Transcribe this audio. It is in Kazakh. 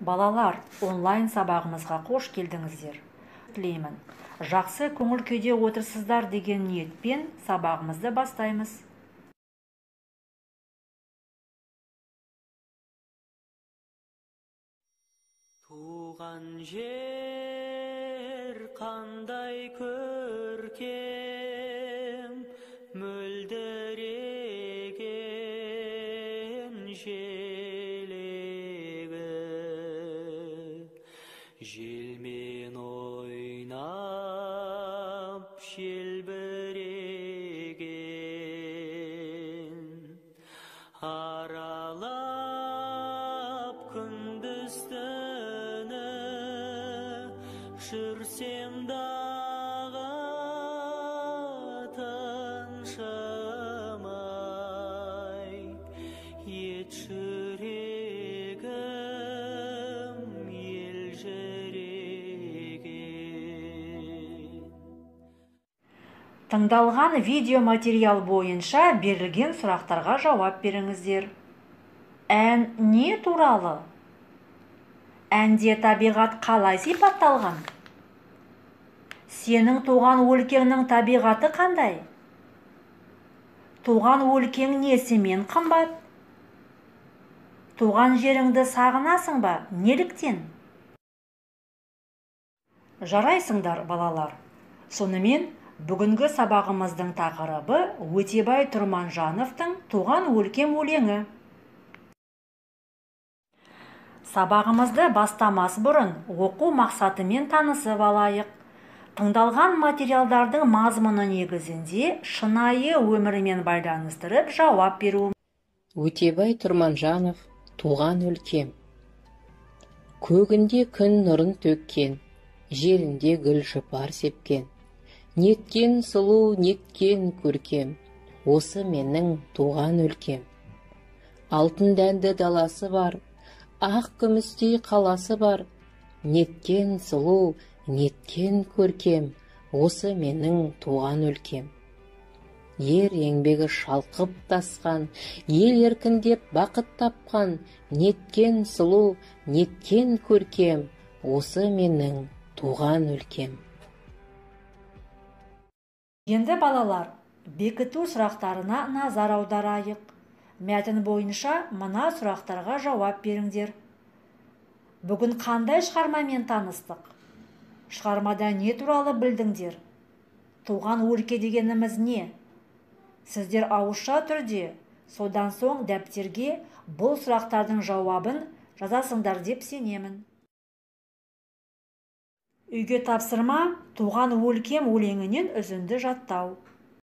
Балалар, онлайн сабағымызға қош келдіңіздер. Тілеймін. Жақсы көңіл күйде отырсыздар деген ниетпен сабағымызды бастаймыз. Туған жер қандай көркем, мөлдіреген желегі, желмен ойнап желбіреген, аралап күндіз-түні жүрсем дағы тыншымай, ет жүрегім елжіреген. Тыңдалған видеоматериал бойынша берілген сұрақтарға жауап беріңіздер. Ән не туралы? Әнде табиғат қалай сипатталған? Сенің туған өлкеңнің табиғаты қандай? Туған өлкең несімен қымбат? Туған жеріңді сағынасың ба? Неліктен? Жарайсыңдар, балалар. Сонымен, бүгінгі сабағымыздың тақырыбы Өтебай Тұрманжановтың «Туған өлкем» өлеңі. Сабағымызды бастамас бұрын оқу мақсатымен танысып алайық. Тыңдалған материалдардың мазмұны негізінде шынайы өмірмен байланыстырып жауап беру. Өтебай Тұрманжанов «Туған өлкем». Көгінде күн нұрын төккен, жерінде гүл жұпар сепкен. Неткен сұлу, неткен көркем, осы менің туған өлкем. Алтын дәнді даласы бар, ақ күмістей қаласы бар. Неткен сұлу, неткен көркем, осы менің туған өлкем. Ер еңбегі шалқып тасқан, ел еркіндеп бақыт тапқан. Неткен сұлу, неткен көркем, осы менің туған өлкем. Енді балалар, бекіту сұрақтарына назар аударайық. Мәтін бойынша мына сұрақтарға жауап беріңдер. Бүгін қандай шығармамен таныстық? Шығармада не туралы білдіңдер? Туған өлке дегеніміз не? Сіздер ауызша түрде, содан соң дәптерге бұл сұрақтардың жауабын жазасыңдар деп сенемін. Үйге тапсырма «Туған өлкем» өлеңінен үзінді жаттау.